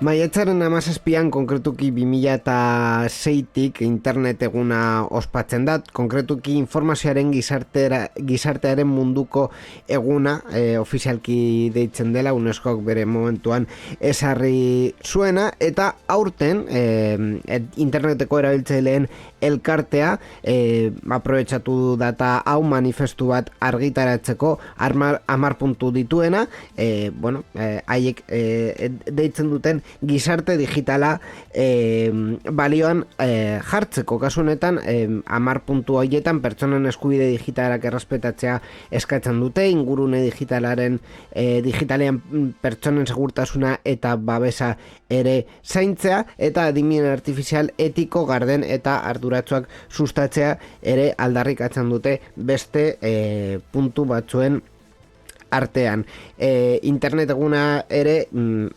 Maiatzaren 17an konkretuki 2006tik internet eguna ospatzen da, konkretuki informazioaren gizartearen munduko eguna ofizialki deitzen dela, UNESCOk bere momentuan ezarri zuena, eta aurten interneteko erabiltzaileen elkartea aprobetxatu data hau manifestu bat argitaratzeko 10 puntu dituena, haiek deitzen duten gizarte digitala balioan jartzeko. Kasu honetan 10 puntu horietan pertsonen eskubide digitalak errespetatzea eskatzen dute, ingurune digitalean pertsonen segurtasuna eta babesa ere zaintzea, eta adimen artifizial etiko, garden eta arduratsuak sustatzea ere aldarrikatzen dute beste puntu batzuen artean. Internet eguna ere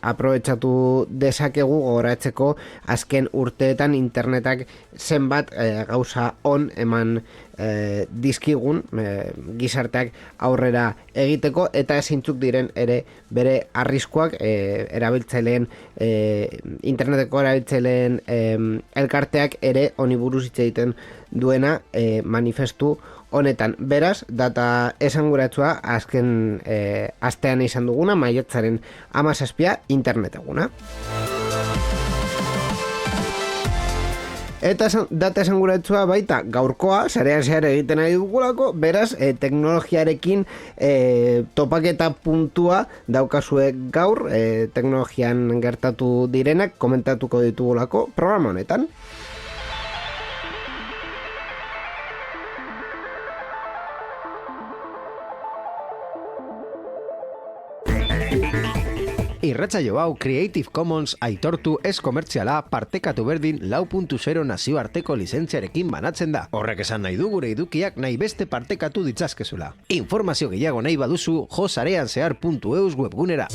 aprobetxatu dezakegu gogoratzeko azken urteetan internetak zenbat gauza on eman dizkigun gizarteak aurrera egiteko, eta ezintzuk diren ere bere arriskuak erabiltzaileen interneteko erabiltzaileen elkarteak ere honi buruz hitz egiten duena manifestu honetan. Beraz, data esanguratsua azken astean izan duguna, maiatzaren 17 internet eguna. Eta data esanguratsua baita gaurkoa, sarean zehar egiten nahi dugulako, beraz, teknologiarekin topaketa puntua daukazue gaur, teknologian gertatu direnak komentatuko ditugulako programa honetan. Irratsaio hau Creative Commons aitortu ez komertziala partekatu berdin 4.0 nazioarteko lizentziarekin banatzen da. Horrek esan nahi du gure edukiak nahi beste partekatu ditzazkezula. Informazio gehiago nahi baduzu josareanzehar.eus webgunera.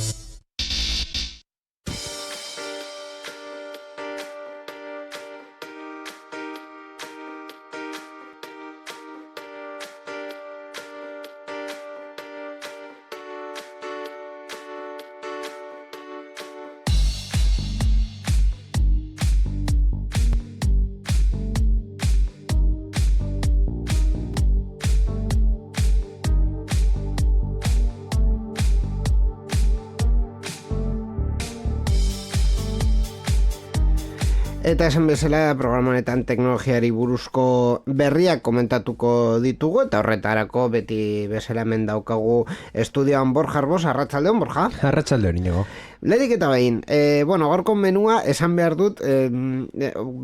Eta esan bezala programa honetan teknologiari buruzko berriak komentatuko ditugu, eta horretarako beti bezala hemen daukagu estudioan Borja Arbos. Arratsaldeon, Borja. Arratsaldeon, Inigo. Lehenik eta behin, gaurko menua esan behar dut,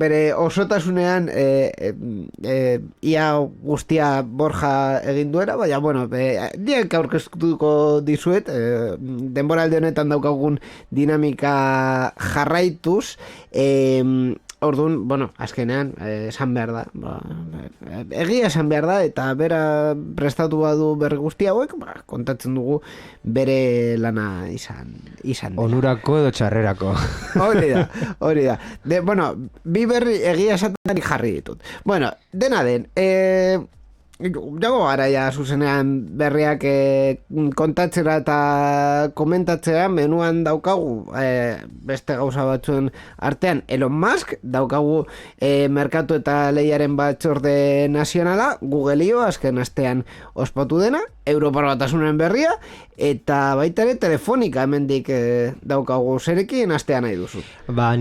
bere osotasunean ia guztia Borja egin duera, baina, diak aurkeztuko dizuet, denboralde honetan daukagun dinamika jarraituz, orduan, azkenean, esan behar da, egia esan behar da, eta bera prestatu badu berri guzti hauek, kontatzen dugu bere lana izan dela. Onurako edo txarrerako. Hori da. Bi berri egia esatetan jarri ditut. Dena den, jago gara ja zuzenean berriak kontatzera eta komentatzera. Menuan daukagu beste gauza batzuen artean Elon Musk, daukagu merkatu eta lehiaren batzorde nazionala, Google-io azken astean ospatu dena, Europar Batasunen berria, eta baita ere Telefonika hemendik daukagu. Zerekin astean nahi duzu?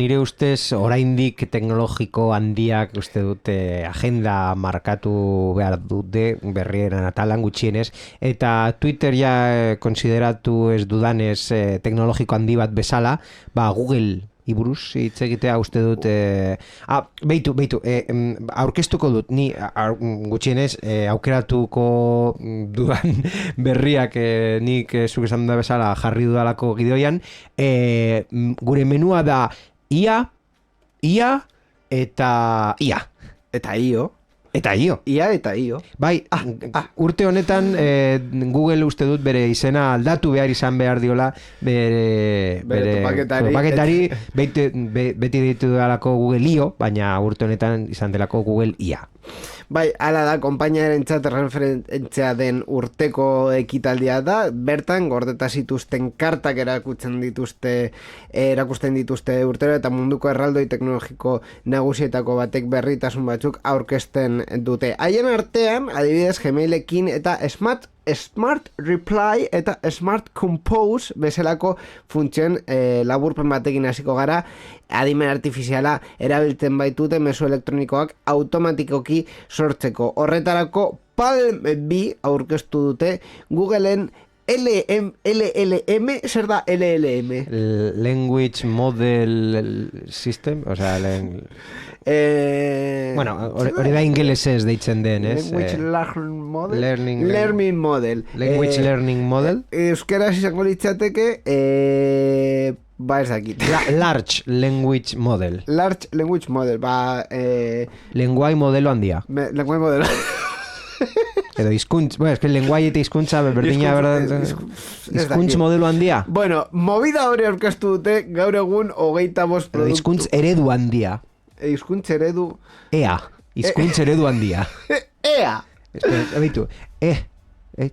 Nire ustez oraindik teknologiko handiak uste dute agenda markatu behar dute berrieran atalan gutxienez, eta Twitter ja konsideratu ez dudanez teknologiko handi bat bezala, Google iburuz hitz egitea uste dut beitu, aurkeztuko dut ni gutxienez aukeratuko dudan berriak nik zuk esan da bezala jarri dudalako gidoian. Gure menua da IA, IA eta IA. Eta io. Eta io. Ia eta io. Bai, urte honetan Google uste dut bere izena aldatu behar izan behar diola bere topaketari beti ditu dalako Google io, baina urte honetan izan delako Google IA. Bai, hala da, konpainiaren txat referentzia den urteko ekitaldia da, bertan gordeta zituzten kartak erakusten dituzte urtero eta munduko erraldoi teknologiko nagusietako batek berritasun batzuk aurkezten dute. Haien artean, adibidez, Gmailekin eta Smart Reply eta Smart Compose bezalako funtzioen laburpen batekin hasiko gara. Adimen artifiziala erabiltzen baitute mezu elektronikoak automatikoki sortzeko. Horretarako Palm B aurkeztu dute Googleen LLM, zer da LLM? Language Model System, o sea, bueno, hori da ingelesez deitzen den, ez? Language Learning Model? Learning Model. Language Learning Model? Euskaraz izango litzateke, ba ez dakit. Large Language Model. Large Language Model, ba... Lenguai modelo handia. Lenguai modelo... Edo izkuntz, bueno, es que lenguai eta izkuntza berdina, verdad? Izkuntz modelo handia. Bueno, movida hori aurkeztu dute gaur egun 25 produktu. Izkuntz eredu handia. Izkuntz eredu... EA. Izkuntz eredu handia. EA. Ebitu,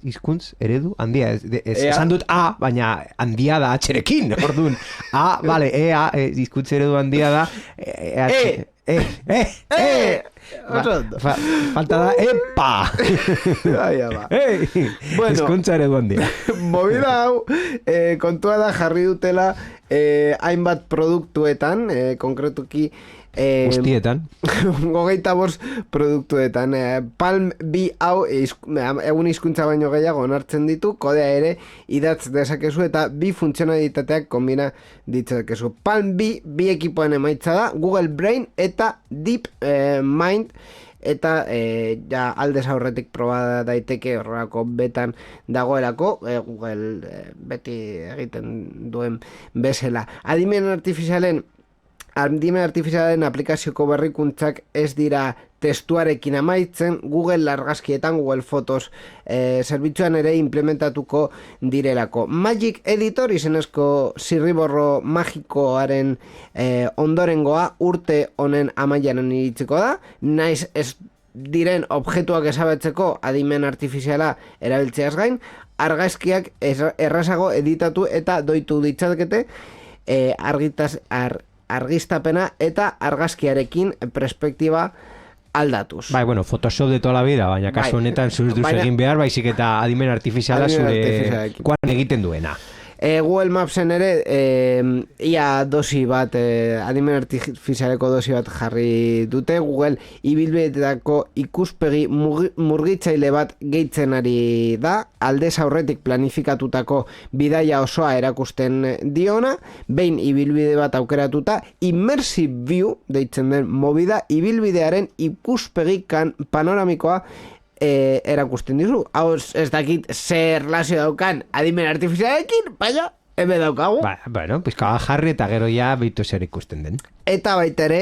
izkuntz eredu handia. Esan dut A, baina handia da atxerekin, orduan. A, vale, EA, izkuntz eredu handia da. Falta da EPA. Bueno, izkuntza eredu handia. Movida hau, kontua da jarri dutela hainbat produktuetan, konkretuki guztietan. 25 produktuetan. Palm B hau egun hizkuntza baino gehiago onartzen ditu, kodea ere idatz dezakezu eta bi funtzionalitateak kombina ditzakezu. Palm B, bi ekipoen emaitza da, Google Brain eta Deep Mind, eta ja aldez aurretik proba daiteke horrelako betan dagoelako, Google beti egiten duen bezala. Adimen artifizialen aplikazioko berrikuntzak ez dira testuarekin amaitzen, Google argazkietan, Google Fotos zerbitzuan ere implementatuko direlako. Magic Editor izenezko zirriborro magikoaren ondorengoa urte honen amaieran iritsiko da, naiz ez diren objektuak ezabatzeko adimen artifiziala erabiltzeaz gain, argazkiak errazago editatu eta doitu ditzakete argiztapena eta argazkiarekin perspektiba aldatuz. Bai, bueno, Photoshop de toda la vida, baina kasu honetan zuz duz egin behar, baizik eta adimen artifiziala zure kuan egiten duena. Google Mapsen ere ia dosi bat, adimen artifizialeko dosi bat jarri dute. Google ibilbideetako ikuspegi murgitzaile bat gehitzen ari da, aldez aurretik planifikatutako bidaia osoa erakusten diona, behin ibilbide bat aukeratuta, immersive view deitzen den movida, ibilbidearen ikuspegi panoramikoa erakusten dizu. Hau ez dakit zer relazio daukan adimen artifizialekin, baina Ebe daukagu. Bueno, pizka jarri eta gero ja beitu zer ikusten den. Eta baita ere,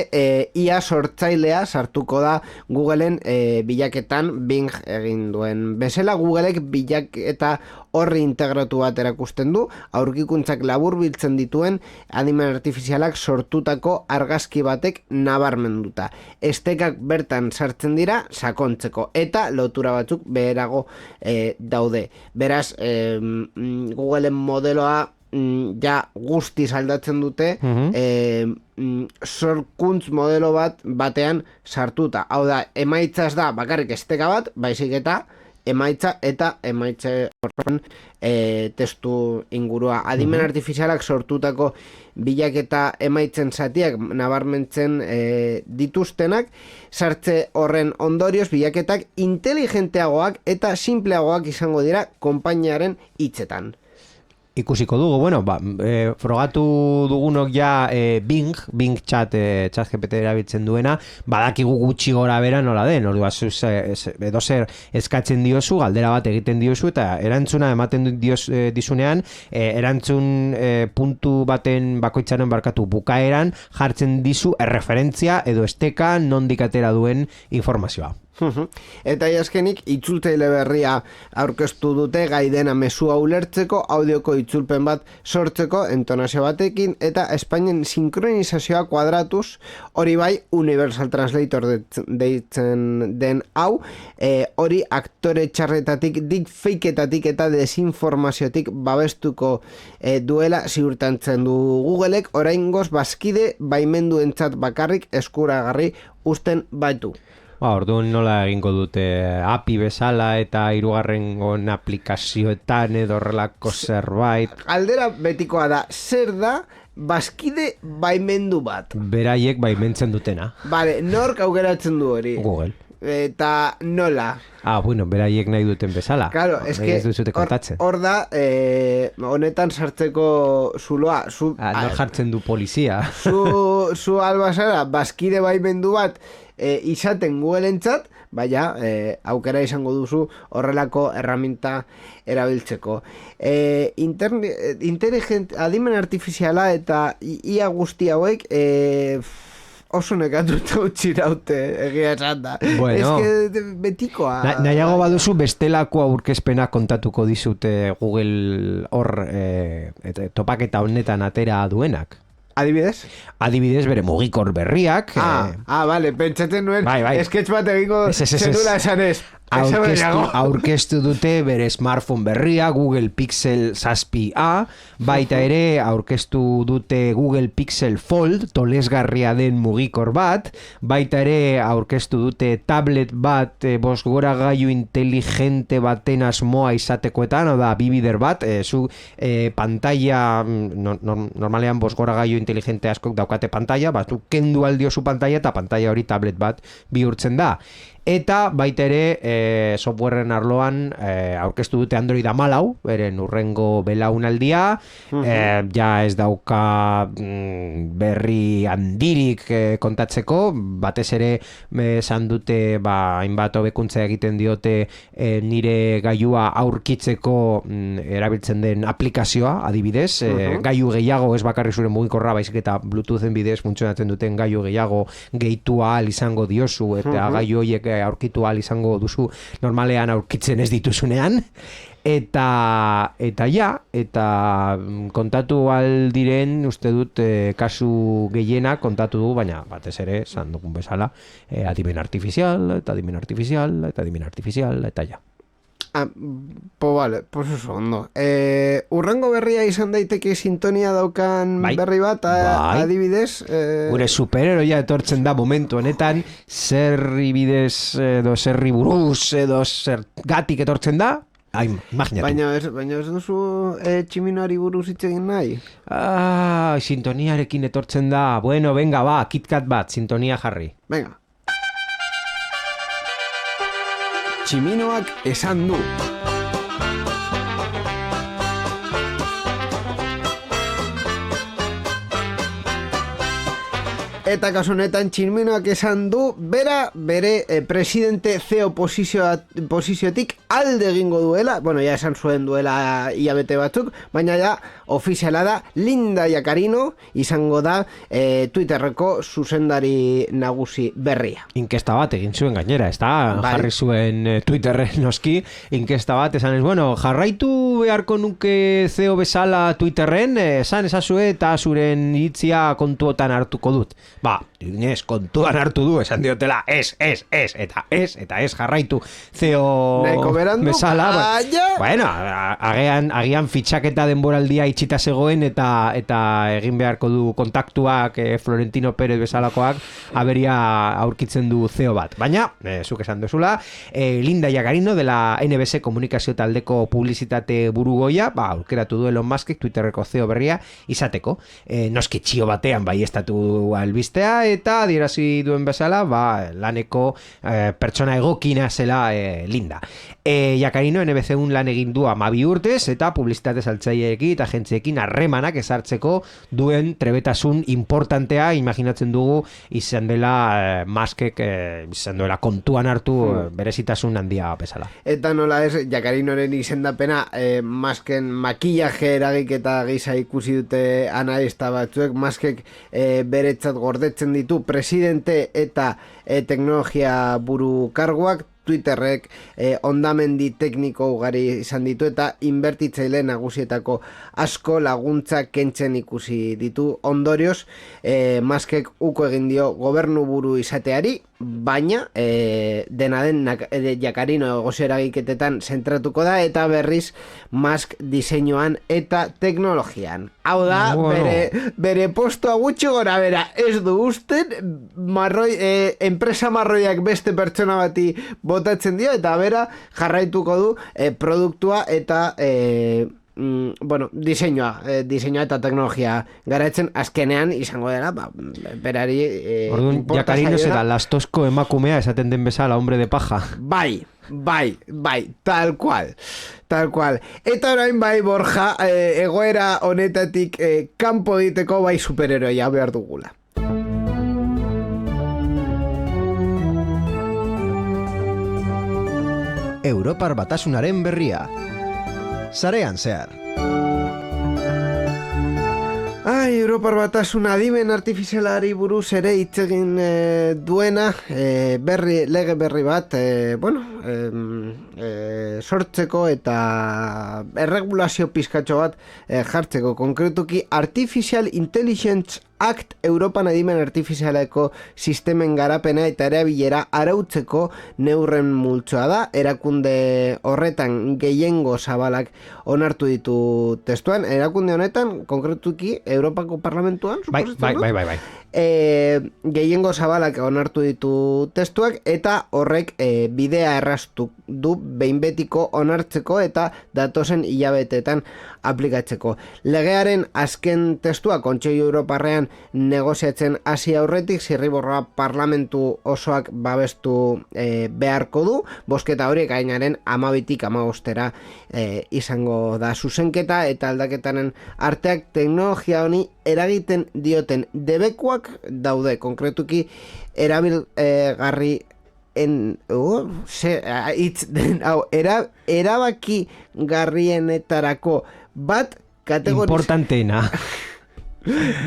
IA sortzailea sartuko da Googleen bilaketan Bing egin duen bezala. Googleek bilaketa horri integratu bat erakusten du, aurkikuntzak labur biltzen dituen adimen artifizialak sortutako argazki batek nabarmenduta. Estekak bertan sartzen dira sakontzeko eta lotura batzuk beherago daude. Beraz, Googleen modeloa ja guztiz aldatzen dute sorkuntz modelo batean sartuta. Hau da, emaitzaz da bakarrik esteka bat, baizik eta emaitza horren testu ingurua. Adimen artifizialak sortutako bilaketa emaitzen zatiak nabarmentzen dituztenak, sartze horren ondorioz bilaketak inteligenteagoak eta simpleagoak izango dira konpainiaren hitzetan. Ikusiko dugu, bueno, frogatu dugunok ja Bing chat GPT erabiltzen duena, badakigu gutxi gora bera nola den, ordua edo zer eskatzen diozu, galdera bat egiten diozu, eta erantzuna ematen dizunean, erantzun puntu baten bakoitzaren barkatu bukaeran, jartzen dizu erreferentzia edo esteka nondik atera duen informazioa. Eta azkenik itzultzaile berria aurkeztu dute gai dena mezua ulertzeko, audioko itzulpen bat sortzeko entonazio batekin, eta Espainian sinkronizazioa kuadratuz, hori bai Universal Translator deitzen den hau, hori aktore txarretatik, deepfakeetatik eta desinformaziotik babestuko duela ziurtantzen du Googleek, oraingoz bazkide baimenduentzat bakarrik eskuragarri uzten baitu. Orduan nola egingo dute API bezala eta hirugarrengon aplikazioetan edo horrelako zerbait. Aldera betikoa da, zer da bazkide baimendu bat? Beraiek baimentzen dutena. Vale, nork aukeratzen du hori? Google. Eta nola? Bueno, beraiek nahi duten bezala. Claro, eske hor da honetan sartzeko zuloa. Nor jartzen du polizia. Zu albazara, bazkide baimendu bat izaten Google-entzat, baina aukera izango duzu horrelako erraminta erabiltzeko. Adimen artifiziala eta IA guzti hauek oso nekatuta utzi daute, egia esan da. Bueno, betikoa. Nahiago baduzu bestelako aurkezpena kontatuko dizute Google hor topaketa honetan atera duenak. Adibidez? Adibidez bere mugikor berriak. Vale, pentsatzen nuen, sketch bat egingo zenula esan ez. Aurkeztu dute bere smartphone berria, Google Pixel 6a, baita ere aurkeztu dute Google Pixel Fold, tolesgarria den mugikor bat, baita ere aurkeztu dute tablet bat, bosgoragailu inteligente baten asmoa izatekoetan, oda bibider bat, pantalla, normalean bosgoragailu inteligente askok daukate pantalla, batu kendu aldio zu pantalla eta pantalla hori tablet bat bihurtzen da. Eta baita ere softwareen arloan aurkeztu dute Android 14, beren urrengo belaunaldia, ja ez dauka berri handirik kontatzeko, batez ere esan dute hainbat hobekuntza egiten diote nire gailua aurkitzeko erabiltzen den aplikazioa, adibidez, gailu gehiago ez bakarrik zure mugikorra, baizik eta Bluetoothen bidez funtzionatzen duten gailu gehiago gehitua ahal izango diozu, eta gailu horiek aurkitu ahal izango duzu normalean aurkitzen ez dituzunean, eta kontatu aldiren uste dut kasu gehiena kontatu du, baina batez ere zan dugun bezala adimen artifizial, eta ja. Vale, pues eso, ondo. Urrengo berria izan daiteke sintonia daukan berri bat, adibidez. Gure superheroia etortzen da momentu honetan, zerri bidez edo zerri buruz edo zergatik etortzen da, imaginatu. Baina ez duzu tximinoari buruz hitz egin nahi? Sintoniarekin etortzen da. Bueno, venga, KitKat bat, sintonia jarri. Venga. Tximinoak esan du. Eta kasu honetan Tximinoak esan du bere presidente CEO posiziotik alde egingo duela, bueno, ja esan zuen duela hilabete batzuk, baina ja ofiziala da Linda Yaccarino izango da Twitterreko zuzendari nagusi berria. Inkesta bat egin zuen gainera, ez da? Jarri zuen Twitterren noski, inkesta bat esan ez, bueno, jarraitu beharko nuke CEO bezala Twitterren, esan esazue eta zuren iritzia kontuotan hartuko dut. Inez, kontuan hartu du, esan diotela, eta jarraitu CEO bezala. Bueno, agian fitxaketa denboraldia itxita zegoen eta egin beharko du kontaktuak Florentino Pérez bezalakoak aberia aurkitzen du CEO bat. Baina, zuk esan duzula, Linda Yaccarino dela NBC komunikazio taldeko publizitate burugoia, aukeratu du Elon Muskek Twitterreko CEO berria izateko. Noski txio batean bai estatu albistea eta adierazi duen bezala, laneko pertsona egokina zela Linda. Jakarino NBC-un lan egin du 12 urtez eta publizitate saltzaileekin eta agentziekin harremanak ezartzeko duen trebetasun importantea imaginatzen dugu izan dela Muskek izan duela kontuan hartu berezitasun handia bezala. Eta nola ez, Jakarinoren izendapena Musken makillaje eragiketa gisa ikusi dute analista batzuek. Muskek beretzat gordetzen ditu presidente eta teknologia buru karguak. Twitterrek ondamendi tekniko ugari izan ditu eta inbertitzaile nagusietako asko laguntza kentzen ikusi ditu. Ondorioz, Muskek uko egin dio gobernu buru izateari, baina dena den Jakarino egozio eragiketetan zentratuko da eta berriz Musk diseinuan eta teknologian. Hau da, bere postua gutxi gora bera ez du usten enpresa marroiak beste pertsona bati botatzen dio eta bera jarraituko du produktua eta diseinua eta teknologia garatzen azkenean izango dela berari orduan Jakarino zera lastozko emakumea esaten den bezala hombre de paja. Bai, tal cual. Eta orain bai, Borja, egoera honetatik kanpo diteko bai superheroia behar dugula. Europar Batasunaren berria. Sarean zehar. Europar Batasuna adimen artifizialari buruz ere hitz egin duena lege berri bat sortzeko eta erregulazio pizkatxo bat jartzeko, konkretuki Artificial Intelligence Act Europan adimen artifizialeko sistemen garapena eta erabilera arautzeko neurren multzoa da. Erakunde horretan gehiengo zabalak onartu ditu testuan. Erakunde honetan, konkretuki, Europako Parlamentuan, bai. Gehiengo zabalak onartu ditu testuak eta horrek bidea erraztu du behin betiko onartzeko eta datozen hilabetetan aplikatzeko. Legearen azken testua Kontseilu Europarrean negoziatzen hasi aurretik zirriborroa parlamentu osoak babestu beharko du. Bozketa horiek ekainaren 12tik 15 izango da zuzenketa eta aldaketaren arteak teknologia honi eragiten dioten debekuak daude, konkretuki erabilgarri erabaki garrienetarako bat importanteena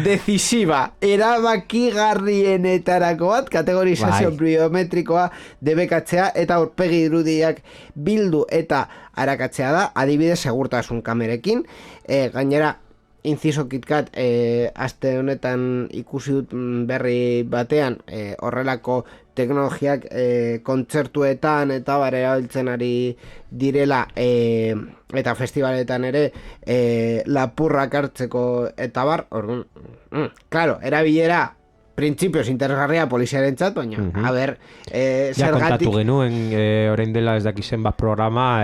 decisiva erabakigarrienetarako bat kategorizazio biometrikoa debekatzea eta aurpegi irudiak bildu eta arakatzea da, adibidez segurtasun kamerekin. Gainera inciso KitKat aste honetan ikusi dut berri batean horrelako teknologiak kontzertuetan eta erabiltzen ari direla eta festivaletan ere lapurrak hartzeko eta bar, claro, erabilera printzipioz interesgarria poliziarentzat, baina, a ber, ja kontatu genuen, orain dela ez dakizen bat programa,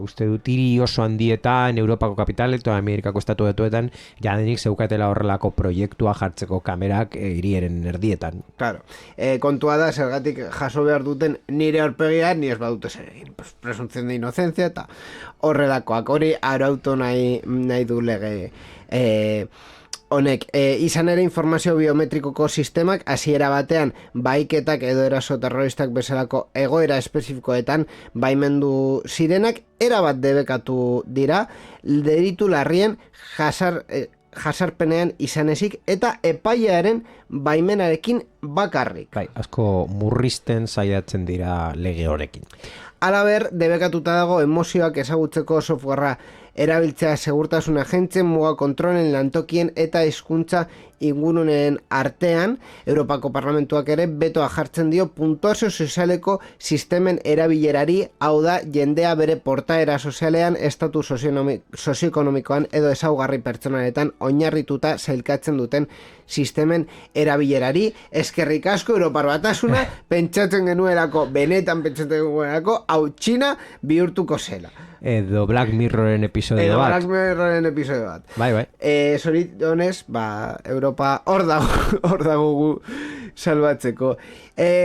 uste dut hiri oso handietan, Europako kapital eta Amerikako estatuetan, jadenik zeukatela horrelako proiektua jartzeko kamerak hirieren erdietan. Claro, kontua da, zergatik jaso behar duten nire aurpegia, ni ez badute zer egin, presunción de inocencia, eta horrelakoak, hori arautu nahi du lege honek, izan ere informazio biometrikoko sistemak hasiera batean baiketak edo eraso terroristak bezalako egoera espezifikoetan baimendu zirenak erabat debekatu dira delitu larrien jasarpenean izan ezik eta epailearen baimenarekin bakarrik. Bai, asko murrizten saiatzen dira lege horekin. Halaber, debekatuta dago emozioak ezagutzeko softwarea erabiltzea segurtasun agentzen muga kontrolen lantokien eta hizkuntza inguruneen artean. Europako Parlamentuak ere betoa jartzen dio puntuazio sozialeko sistemen erabilerari, hau da jendea bere portaera sozialean, estatu sozioekonomikoan edo ezaugarri pertsonaletan oinarrituta sailkatzen duten sistemen erabilerari. Eskerrik asko Europar Batasuna, benetan pentsatzen genuelako hau Txina bihurtuko zela. Edo Black Mirroren episodio bat. Black Mirroren episodio bat. Bai. Zoritxonez, Europa hor dago gu salbatzeko.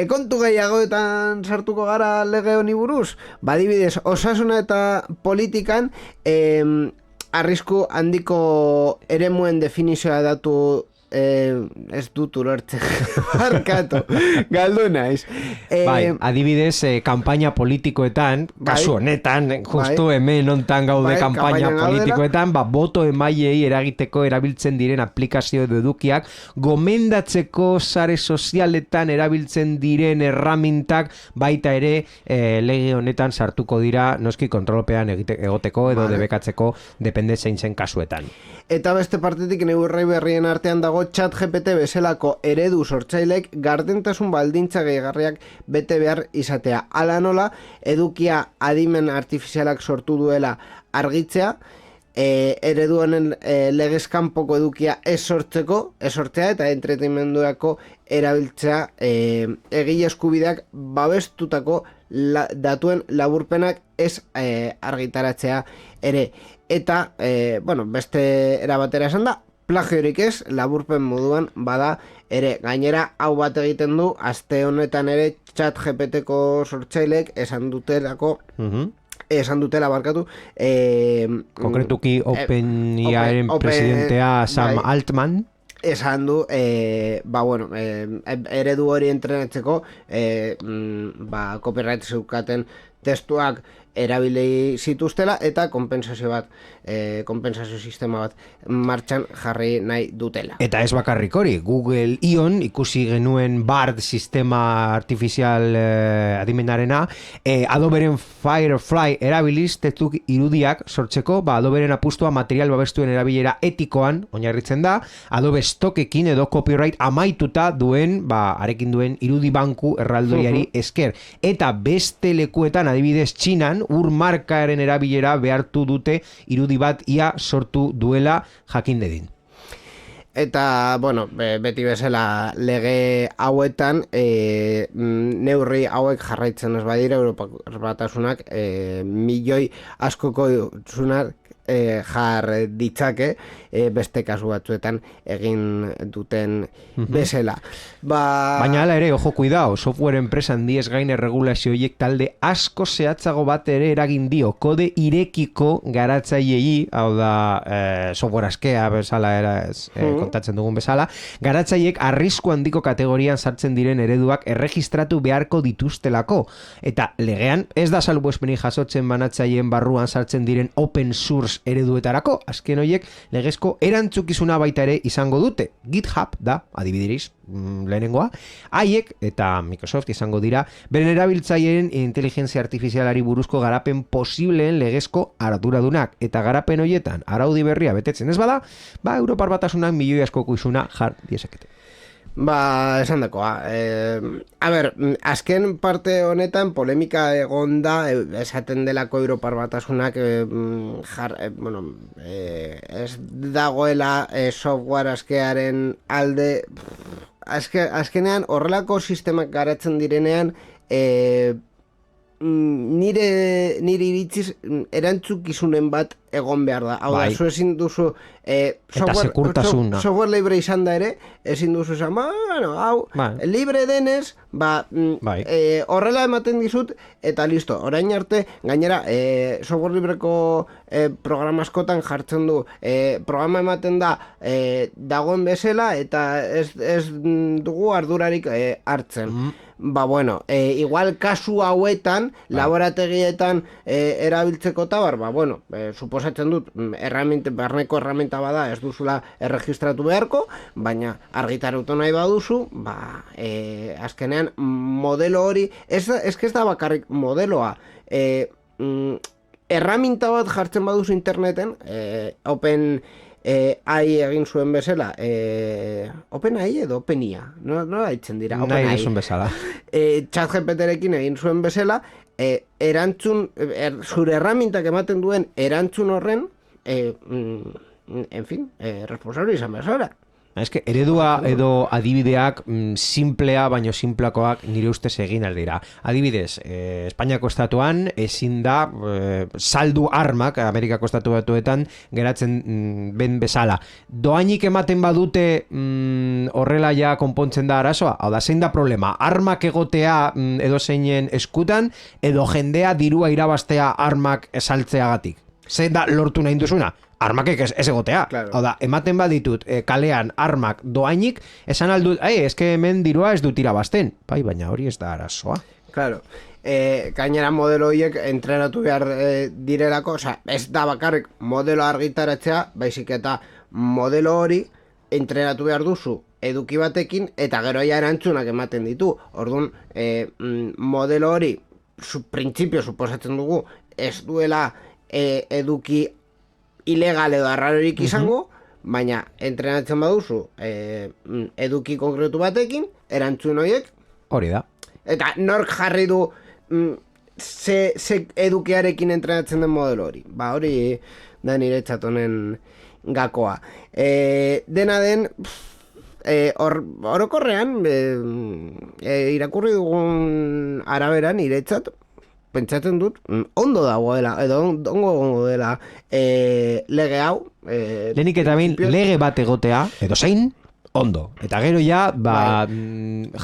Kontu gehiagoetan sartuko gara lege honi buruz? Adibidez, osasuna eta politikan arrisku handiko eremuen definizioa datu ez dut ulertzen barkatu, galdu naiz. Adibidez, kanpaina politikoetan, kasu honetan, justu hemen ontan gaude kanpaina politikoetan, boto emailei eragiteko erabiltzen diren aplikazio edo edukiak, gomendatzeko sare sozialetan erabiltzen diren erramintak baita ere lege honetan sartuko dira noski kontrolpean egoteko edo debekatzeko depende zein zen kasuetan. Eta beste partetik neurri berrien artean dago ChatGPT bezalako eredu sortzailek gardentasun baldintza gehigarriak bete behar izatea. Hala nola, edukia adimen artifizialak sortu duela argitzea, eredu honen legezkanpoko edukia ez sortzea eta entretenimenduako erabiltzea egile eskubideak babestutako datuen laburpenak ez argitaratzea ere. Eta, beste erabatera esan da, plagiorik ez, laburpen moduan bada ere. Gainera, hau bat egiten du, aste honetan ere ChatGPT-ko sortzailek esan dutela barkatu. Konkretuki OpenAIren presidentea Sam Altman. Esan du, eredu hori entrenatzeko, copyright zeukaten testuak erabili zituztela eta konpentsazio sistema bat martxan jarri nahi dutela. Eta ez bakarrik hori, Google Ion ikusi genuen BARD sistema artifizial adimenarena, Adoberen Firefly erabiliz testu irudiak sortzeko, Adoberen apustua material babestuen erabilera etikoan oinarritzen da, Adobe Stockekin edo copyright amaituta duen, arekin duen irudi banku erraldoiari esker. Eta beste lekuetan, adibidez Txinan, markaren erabilera behartu dute irudi bat ia sortu duela jakin dedin. Eta, beti bezala lege hauetan neurri hauek jarraitzen ez badira Europa Batasunak milioi askoko zunak jar ditzake beste kasu batzuetan egin duten bezala. Baina hala ere, ojo cuidao, software enpresa handiez gain erregulazio horiek talde asko zehatzago bat ere eragin dio kode irekiko garatzaileei, hau da software askea bezala kontatzen dugun bezala, garatzaileek arrisku handiko kategorian sartzen diren ereduak erregistratu beharko dituztelako. Eta legean ez da salbuespenik jasotzen banatzaileen barruan sartzen diren open source ereduetarako, azken horiek legezko erantzukizuna baita ere izango dute. GitHub da, adibideriz, lehenengoa, haiek eta Microsoft izango dira beren erabiltzaileen inteligentzia artifizialari buruzko garapen posibleen legezko arduradunak, eta garapen horietan araudi berria betetzen ez bada, Europar Batasunak milioi askoko izuna jar diezakete. Esan dakoa. Azken parte honetan polemika egon da, esaten delako Europar Batasunak ez dagoela software askearen alde. Azkenean horrelako sistemak garatzen direnean nire iritziz erantzukizunen bat egon behar da. Hau da, zu ezin duzu software libre izan da ere, ezin duzu esan, libre denez, horrela ematen dizut, eta listo, orain arte, gainera, software libreko programa askotan jartzen du, programa ematen da dagoen bezala, eta ez dugu ardurarik hartzen. Igual kasu hauetan, laborategietan erabiltzeko tabar, suposatzen dut, barneko erramenta bada ez duzula erregistratu beharko, baina argitaratu nahi baduzu, azkenean modelo hori, ez da bakarrik modeloa, erraminta bat jartzen baduzu interneten, AI egin zuen bezala, OpenAI edo OpenIA, no haitzen dira, OpenAI. Nahi duzun bezala. ChatGPT-rekin egin zuen bezala, erantzun, zure erramintak ematen duen erantzun horren, responsable izan bezala. Eske, eredua edo adibideak simplea, baino simpleakoak nire ustez egin aldira. Adibidez, Espainiako estatuan ezin da saldu armak Amerikako estatu batuetan geratzen ben bezala. Doainik ematen badute horrela ja konpontzen da arazoa? Hau da, zein da problema? Armak egotea edo zeinen eskutan edo jendea dirua irabaztea armak saltzeagatik? Zein da lortu nahi duzuna? Armakek ez egotea. Claro. Hau da, ematen baditut kalean armak doainik, esan aldut, eske hemen dirua ez dut irabazten. Bai, baina hori ez da arazoa. Claro. Gainera modelo horiek entrenatu behar direlako, osea, ez da bakarrik modelo argitaratzea, baizik eta modelo hori entrenatu behar duzu eduki batekin, eta gero ja erantzunak ematen ditu. Orduan, modelo hori, printzipio suposatzen dugu, ez duela eduki ilegal edo arrarorik izango, baina entrenatzen baduzu eduki konkretu batekin, erantzun horiek. Hori da. Eta nork jarri du ze edukiarekin entrenatzen den modelo hori. Ba, hori da niretzat honen gakoa. Dena den, orokorrean, irakurri dugun araberan niretzat, pentsatzen dut, ondo dagoela, edo ongo dela lege hau. Lehenik eta bain, lege bat egotea, edo zein, ondo. Eta gero ja,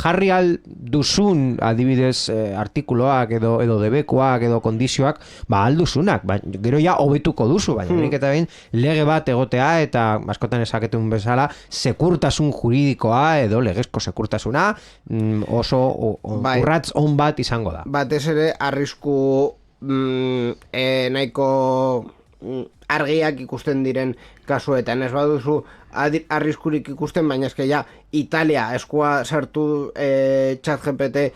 jarri al duzun, adibidez, artikuloak edo debekoak edo kondizioak, alduzunak, gero ja hobetuko duzu, baina lehenik eta bain, lege bat egotea eta askotan esaketun bezala, sekurtasun juridikoa edo legezko sekurtasuna oso urratz on bat izango da. Batez ere, arrisku nahiko argiak ikusten diren kasuetan, ez baduzu arriskurik ikusten, baina eske ja Italia eskua sartu ChatGPT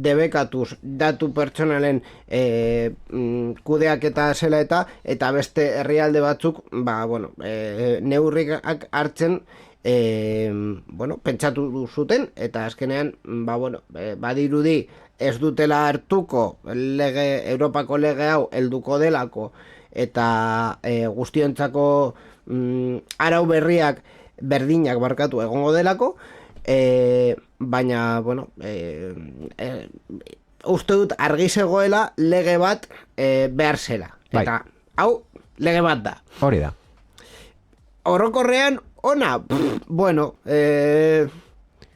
debekatuz datu pertsonalen kudeaketa zela eta beste herrialde batzuk neurrik hartzen pentsatu zuten, eta azkenean badirudi ez dutela hartuko Europako lege hau helduko delako, eta guztiontzako arau berriak berdinak barkatu egongo delako, baina, uste dut argi zegoela lege bat behar zela. Eta, hau, lege bat da. Hori da. Orokorrean, ona,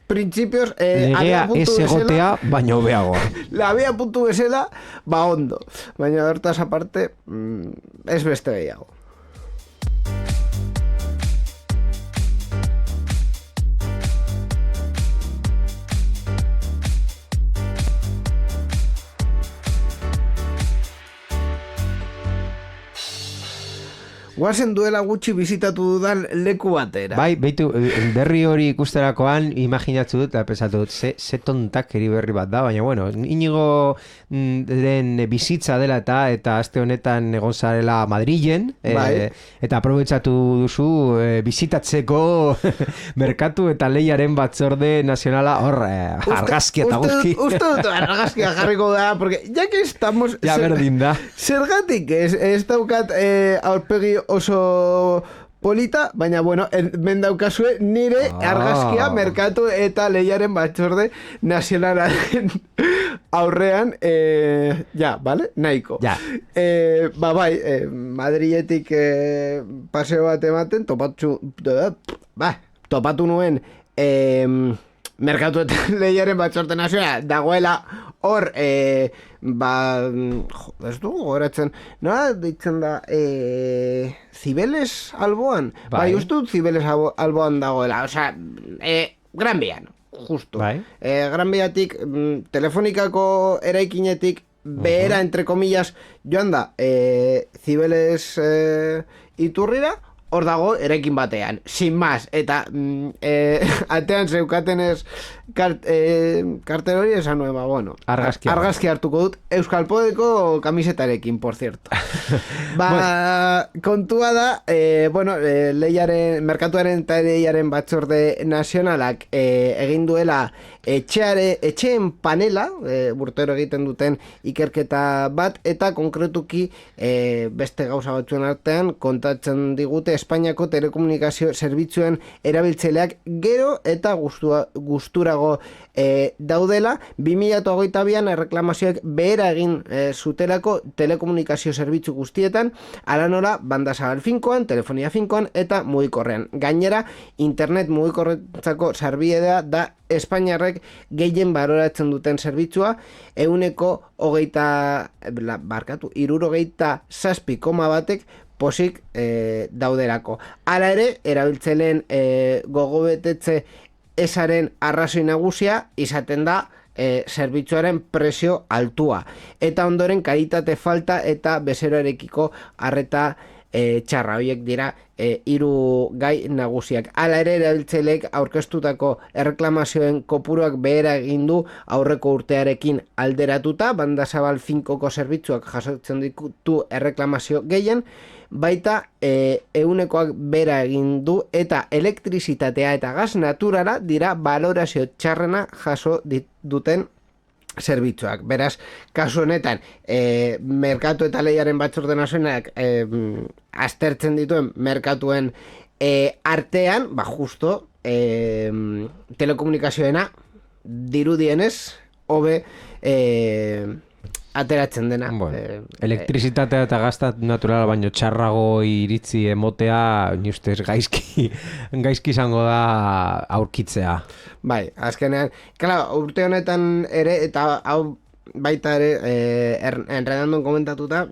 printzipioz... legea ez egotea, baina hobeago. Labia puntu bezala, ondo. Baina hortaz aparte, ez beste gehiago. Guazen duela gutxi bizitatu dudan leku batera. Bai, beitu, berri hori ikusterakoan imaginatzu dut, eta pesatu dut, ze tontak eri berri bat da, baina Inigo den bizitza dela eta aste honetan egon zarela Madrilen, eta aprobetsatu duzu bizitatzeko merkatu eta lehiaren batzorde nazionala hor argazkia eta guzki. Uste dut argazkia jarriko da, porque ya que estamos... Ja berdin da. Zergatik ez daukat aurpegi oso polita, baina hemen daukazue nire argazkia merkatu eta lehiaren batzorde nazionalaren aurrean, bale? Nahiko. Ja. Madriletik paseo bat ematen, topatu nuen merkatu eta lehiaren batzorde nazionala dagoela hor, ez dugu goratzen, nola ditzen da, Zibeles alboan? Uste dut Zibeles alboan dagoela, osea, Gran Bian, justu. Gran Biatik, telefonikako eraikinetik, behera, entre comillas, joan da, Zibeles iturrira, hor dago eraikin batean, sin más, eta atean zeukatenez kartel hori esan nuen, bueno. Argazki hartuko dut, Euskalpodeko kamisetarekin, por cierto. Kontua da, merkatuaren eta lehiaren batzorde nazionalak egin duela etxeen panela, urtero egiten duten ikerketa bat, eta konkretuki beste gauza batzuen artean kontatzen digute Espainiako telekomunikazio zerbitzuen erabiltzaileak gero eta gusturago daudela. 2022an erreklamazioek behera egin zutelako telekomunikazio zerbitzu guztietan, ala nola banda zabal finkoan, telefonia finkoan eta mugikorrean. Gainera, internet mugikorrentzako sarbidea da Espainiarrek gehien baloratzen duten zerbitzua, 67,1 posik dauderako. Hala ere, erabiltzaileen gogobetetze ezaren arrazoi nagusia izaten da zerbitzuaren prezio altua. Eta ondoren kalitate falta eta bezeroarekiko arreta txarra. Horiek dira hiru gai nagusiak. Hala ere, erabiltzaileek aurkeztutako erreklamazioen kopuruak behera egin du aurreko urtearekin alderatuta, banda zabal finkoko zerbitzuak jasotzen ditu erreklamazio gehien, baita 100koak bera egin du eta elektrizitatea eta gas naturala dira balorazio txarrena jaso duten zerbitzuak. Beraz, kasu honetan, merkatu eta lehiaren batzorde nazionalak aztertzen dituen merkatuen artean, justo telekomunikazioena dirudienez hobe ateratzen dena. Elektrizitatea eta gazta naturala baino txarrago iritzi emotea, ni ustez gaizki izango da aurkitzea. Bai, azkenean, urte honetan ere, eta hau baita ere enredandun komentatuta,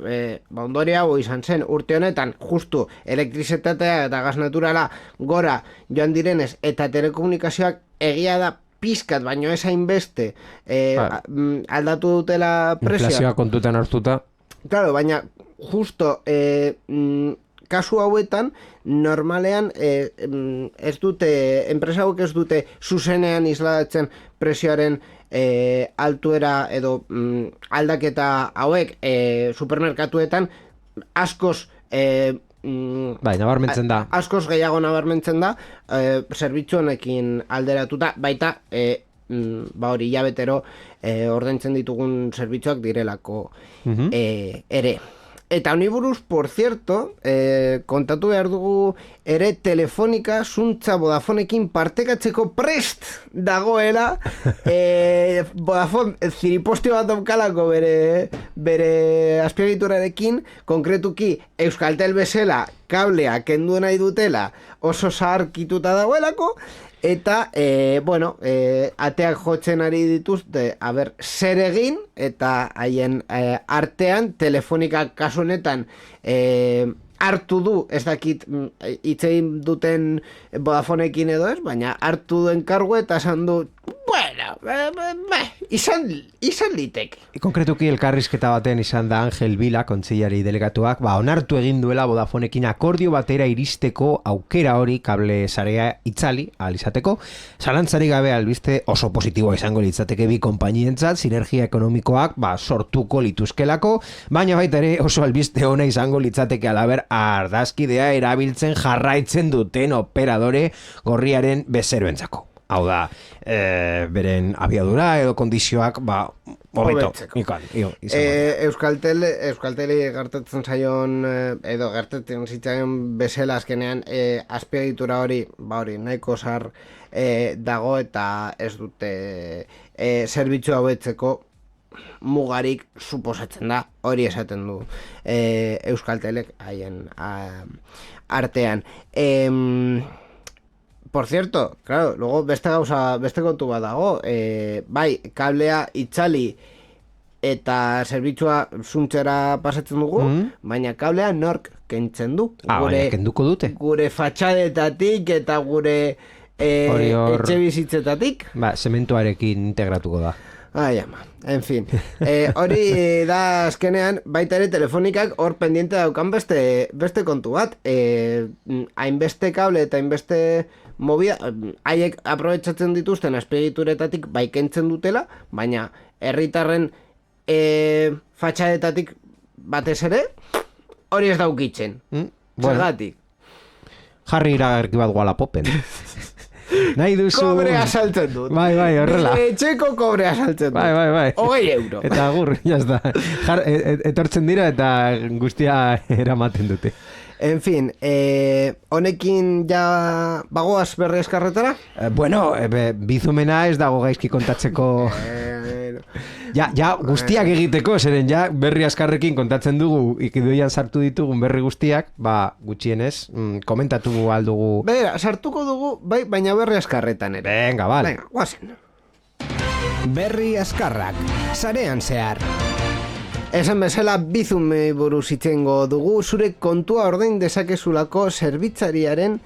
ondori hau izan zen, urte honetan justu elektrizitatea eta gaz naturala gora joan direnez eta telekomunikazioak egia da pizkat, baino ez hainbeste aldatu dutela prezioak. Inflazioa kontutan hartuta. Claro, baina justo kasu hauetan normalean ez dute, enpresa hauek ez dute zuzenean islatzen prezioaren altuera edo aldaketa hauek supermerkatuetan askoz nabarmentzen da. Askoz gehiago nabarmentzen da zerbitzu honekin alderatuta, baita hori hilabetero ordaintzen ditugun zerbitzuak direlako ere. Eta honi buruz, por cierto, kontatu behar dugu ere Telefonica zuntza Vodafonekin partekatzeko prest dagoela. Vodafone ziripostio bat daukalako bere azpiegiturarekin, konkretuki Euskaltel bezala kablea kendu nahi dutela oso zaharkituta dagoelako, eta, ateak jotzen ari dituzte, zer egin, eta haien artean, Telefonica kasu honetan, hartu du, ez dakit hitzein duten Vodafonekin edo ez, baina hartu duen kargu eta esan du, izan litek. Konkretuki elkarrizketa baten izan da Angel Vila, kontsillari delegatuak, onartu egin duela Vodafonekin akordio batera iristeko aukera hori kable sarea itzali, alizateko. Zalantzari gabe albiste oso positiboa izango litzateke bi konpainientzat, sinergia ekonomikoak sortuko lituzkelako, baina baita ere oso albiste ona izango litzateke alaber ardazkidea erabiltzen jarraitzen duten operadore gorriaren bezeroentzako. Hau da, beren abiadura edo kondizioak, hobeto. Euskalteli gertatzen zaion, edo gertatzen zitzaion bezala azkenean, azpiegitura hori nahiko zar dago eta ez dute zerbitzu hauetzeko mugarik suposatzen da, hori esaten du Euskaltelek haien artean. Por cierto, claro, luego beste kontu bat dago, kablea itzali eta zerbitzua zuntzera pasatzen dugu, baina kablea nork kentzen du. Baina kenduko dute. Gure fatxadetatik eta gure etxe bizitzetatik. Zementuarekin integratuko da. Ai, ama, en fin. Hori da azkenean, baita ere telefonikak hor pendiente daukan beste kontu bat. Hainbeste kable eta hainbeste movida, haiek aprobetxatzen dituzten azpiegituretatik bai kentzen dutela, baina herritarren fatxadetatik batez ere, hori ez daukitzen. Zergatik. Jarri iragarki bat Wallapop'en. Nahi duzu... Kobrea saltzen dut. Bai, horrela. Etxeko kobrea saltzen dut. Bai. 20 euro. Eta agur, jazta. Etortzen dira eta guztia eramaten dute. En fin, honekin ja bagoaz berri eskarretara? Bizumena ez dago gaizki kontatzeko... Ja, guztiak egiteko, zeren ja berri askarrekin kontatzen dugu ikidoian sartu ditugun berri guztiak, gutxienez, komentatu aldugu... Bera, sartuko dugu, bai, baina berri askarretan ere. Venga, vale. Venga, guazen. Berri askarrak, sarean zehar. Esan bezala bizumei buruz itzengo dugu, zure kontua ordain dezakezulako zerbitzariaren,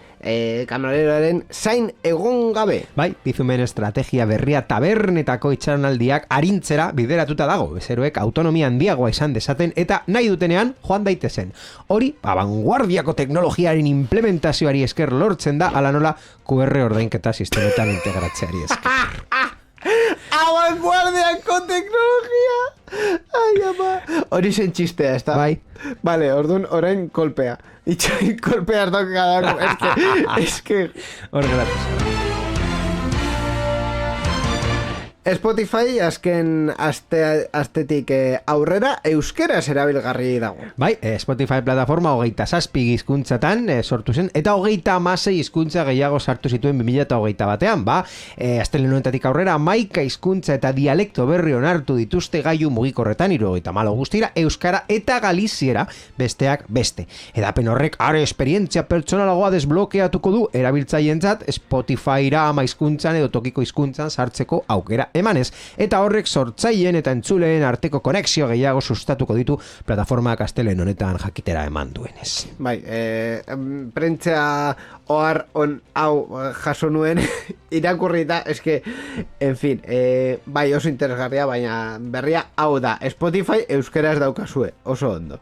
kamareroaren zain egon gabe. Bai, bizumen estrategia berria tabernetako itxaronaldiak arintzera bideratuta dago. Bezeroek autonomia handiagoa izan dezaten eta nahi dutenean joan daitezen. Hori, vanguardiako teknologiaren implementazioari esker lortzen da, ala nola QR ordainketa sistemetan integratzeari esker. Vanguardiako teknologia! Ai, ama! Hori zen txistea, ez da? Bai. Vale, orduan, orain kolpea. Itxoin kolpea ez daukadako. Es que... Hor gratis. Spotify azken astetik aurrera euskeraz erabilgarri dago. Bai, Spotify plataforma 27 hizkuntzatan sortu zen eta 36 hizkuntza gehiago sartu zituen 2021 astelehen honetatik aurrera 11 hizkuntza eta dialekto berri onartu dituzte gailu mugikorretan 74 guztira euskara eta galiziera besteak beste. Edapen horrek are esperientzia pertsonalagoa desblokeatuko du erabiltzaileentzat Spotifyra 10 hizkuntzan edo tokiko hizkuntzan sartzeko aukera emanez, eta horrek sortzaileen eta entzuleen arteko konexio gehiago sustatuko ditu plataforma astelen honetan jakitera eman duenez. Bai, prentzea ohar on hau jaso nuen irakurrita, eske, en fin, bai oso interesgarria, baina berria hau da, Spotify euskeraz daukazue, oso ondo.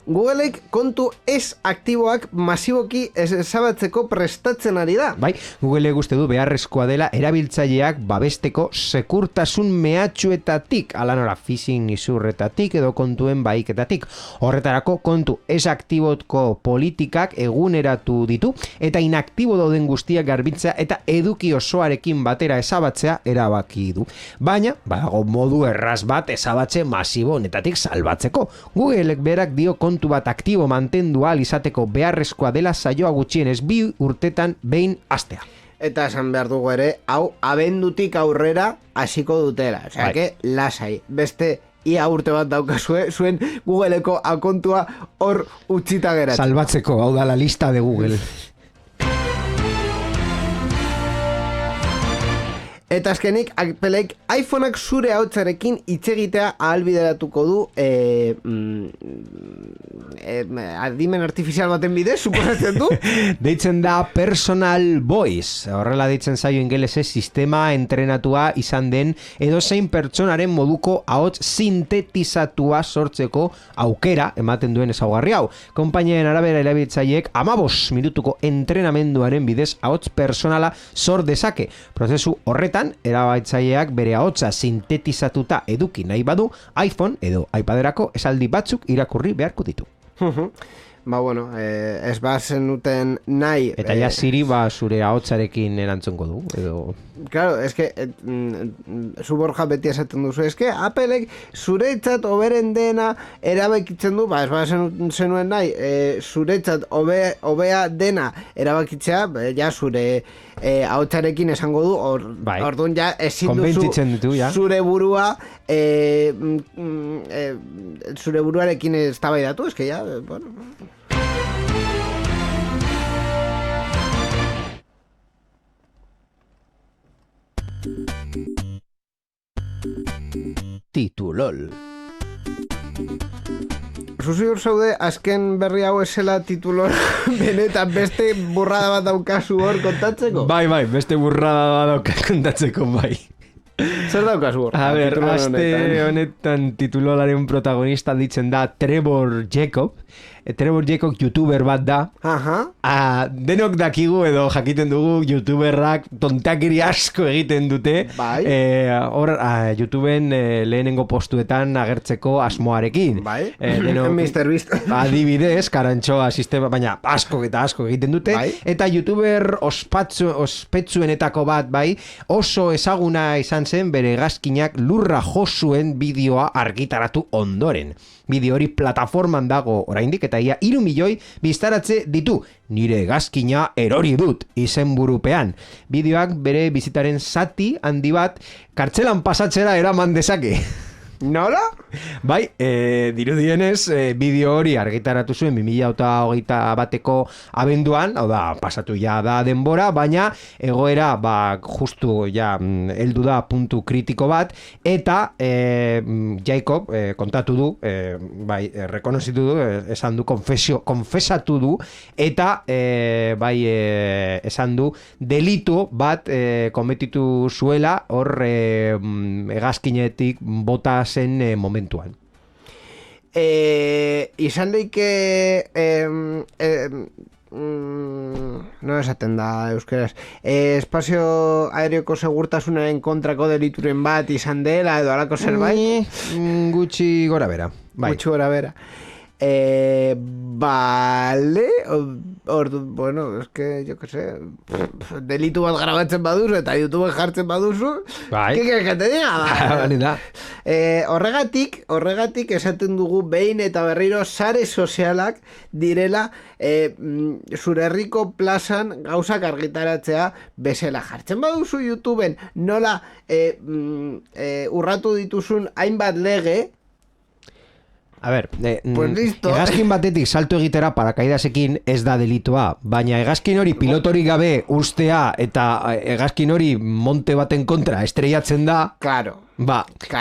Googleek kontu ez aktiboak masiboki ezabatzeko prestatzen ari da. Bai, Google uste du beharrezkoa dela erabiltzaileak babesteko sekurtasun mehatxuetatik, alanora phishing izurretatik edo kontuen baiketatik. Horretarako kontu ez aktibotko politikak eguneratu ditu eta inaktibo dauden guztiak garbitzea eta eduki osoarekin batera ezabatzea erabaki du. Baina, badago modu erraz bat ezabatze masibo honetatik salbatzeko. Googleek berak dio kontu bat aktibo mantendu ahal izateko beharrezkoa dela saioa gutxienez 2 urtetan behin hastea. Eta esan behar dugu ere, hau abendutik aurrera hasiko dutela. Osea, que lasai. Beste ia urte bat daukazue, zuen Googleeko akontua hor utzita geratzen. Salbatzeko, hau da la lista de Google. Eta azkenik, Appleek iPhoneak zure ahotsarekin hitz egitea ahalbideratuko du adimen artifizial baten bidez, suposatzen du? Deitzen da Personal Voice. Horrela deitzen zaio ingelese sistema entrenatua izan den edozein pertsonaren moduko ahots sintetizatua sortzeko aukera ematen duen ezaugarri hau. Konpainien arabera erabiltzaileek 15 minutuko entrenamenduaren bidez ahots personala sor dezake. Prozesu horretan erabiltzaileak bere ahotsa sintetizatuta eduki nahi badu, iPhone edo iPaderako esaldi batzuk irakurri beharko ditu. Ba, bueno, ez bazenuten nahi... Eta ja Siri zure ahotsarekin erantzungo du, edo... Claro, es que zu Borja beti esaten duzu, es que Appleek zuretzat oberen dena erabakitzen du, ez bazenuen nahi, zuretzat obea dena erabakitzea, ja zure ahotsarekin esango du, orduan ja ezin duzu zure burua zure buruarekin eztabaidatu, es que ja, bueno... Titulol. Zuziur zaude, azken berri hau esela titulo benetan beste burrada bat daukazu hor kontatzeko? Bai, beste burrada dauka kontatzeko, bai. Zer daukazu hor? A ber, aste honetan titulolaren protagonista ditzen da Trevor Jacob. Trevor Jacob youtuber bat da. Denok dakigu edo jakiten dugu youtuberrak tontakiri asko egiten dute. Bai. Hor, YouTubeen lehenengo postuetan agertzeko asmoarekin. Bai. Mr. Beast. Adibidez, karantxoa sistema, baina asko eta asko egiten dute. Bai. Eta youtuber ospetsuenetako bat, bai, oso ezaguna izan zen bere hegazkinak lurra josuen bideoa argitaratu ondoren. Bideo hori plataforman dago oraindik eta ia 3 milioi biztaratze ditu. Nire hegazkina erori dut izenburupean. Bideoak bere bizitaren zati handi bat kartzelan pasatzera eraman dezake. Nola? Bai, dirudienez, bideo hori argitaratu zuen 2021 bateko abenduan, hau da, pasatu ja da denbora, baina egoera, justu ja, heldu da puntu kritiko bat, eta Jacob kontatu du, rekonozitu du, esan du, konfesatu du, eta esan du, delitu bat kometitu zuela, hor hegazkinetik bota zen momentuan. Izan daike no esaten da euskeraz espazio aerioko segurtasunaren kontrako delituren bat izan dela edo alako zerbait? Gutxi gora bera. Gutxi gora bera. Vale, bueno, es que yo que sé, delitu bat grabatzen baduzu eta YouTube jartzen baduzu, ¿qué quieres que te diga? Horregatik esaten dugu behin eta berriro sare sozialak direla zure herriko plazan gauzak argitaratzea bezala jartzen baduzu YouTubeen nola urratu dituzun hainbat lege. A ber, pues listo. Hegazkin batetik salto egitera parakaidasekin ez da delitua, baina hegazkin hori pilotorik gabe ustea eta hegazkin hori monte baten kontra estreiatzen da, claro.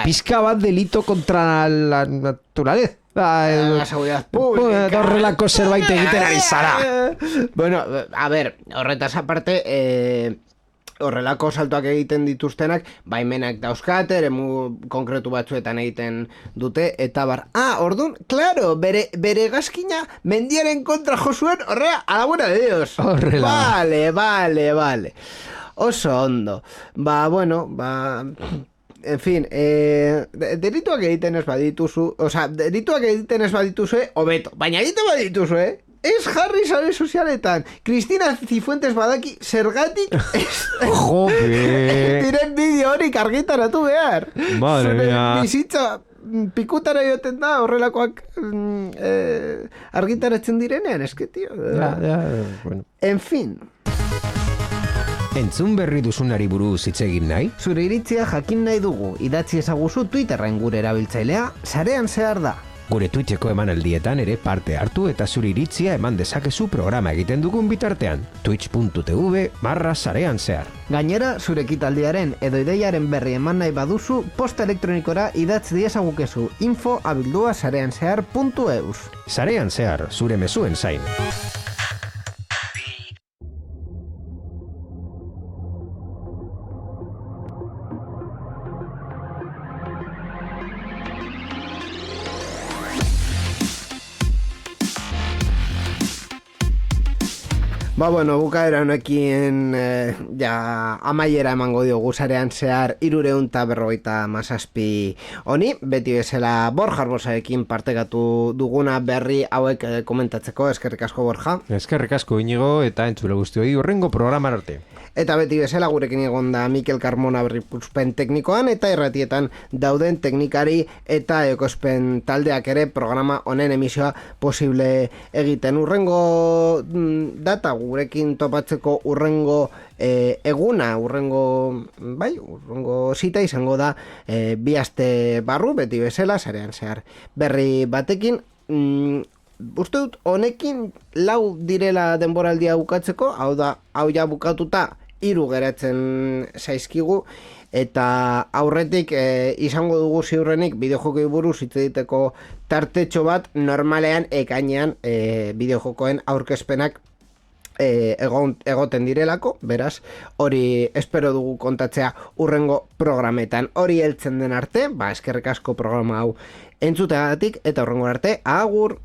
Pizka bat delito kontra la naturaleza. La seguridad pública. Horrelako zerbait egiten ari zara. Bueno, a ver, horretaz aparte, horrelako saltoak egiten dituztenak baimenak dauzkate, eremu konkretu batzuetan egiten dute, eta bar. Orduan, claro, bere hegazkina mendiaren kontra josuen, horrea, a la buena de Dios. Horrela. Vale. Oso ondo. Bueno, en fin, delituak egiten ez badituzu, delituak egiten ez badituzu, hobeto, baina egiten badituzu, ez jarri sare sozialetan. Cristina Cifuentes badaki zergatik diren bideo horik argitaratu behar. Madre mia. Bizitza pikutara joten da horrelakoak argitaratzen direnean, eske, tío. Bueno. En fin. Entzun berri duzunari buruz hitz egin nahi? Zure iritzia jakin nahi dugu. Idatzi ezaguzu Twitterren gure erabiltzailea, sarean zehar da. Gure Twitcheko emanaldietan ere parte hartu eta zure iritzia eman dezakezu programa egiten dugun bitartean. twitch.tv/sarean zehar. Gainera, zure ekitaldiaren edo ideiaren berri eman nahi baduzu, posta elektronikora idatz diezagukezu info@sareanzehar.eus. Sarean zehar, zure mezuen zain. Bueno, bukaera honekin amaiera emango diogu sarean zehar 357 honi, beti bezala Borja Arbosarekin partekatu duguna berri hauek komentatzeko. Eskerrik asko, Borja. Eskerrik asko, Inigo, eta entzule guztioi hurrengo programan arte. Eta beti bezala gurekin egon da Mikel Carmona berripuspen teknikoan eta irratietan dauden teknikari eta ekospen taldeak ere programa honen emisioa posible egiten. Urrengo data gurekin topatzeko urrengo eguna, urrengo zita izango da 2 aste barru, beti bezala, sarean zehar berri batekin. Uste dut, honekin 4 direla denboraldia bukatzeko, hau ja bukatuta 3 geratzen zaizkigu, eta aurretik izango dugu ziurrenik bideojokoi buruz hitz egiteko tartetxo bat, normalean ekainean bideojokoen aurkezpenak egoten direlako, beraz, hori espero dugu kontatzea urrengo programetan. Hori heltzen den arte, eskerrik asko programa hau entzuteagatik, eta urrengo arte, agur!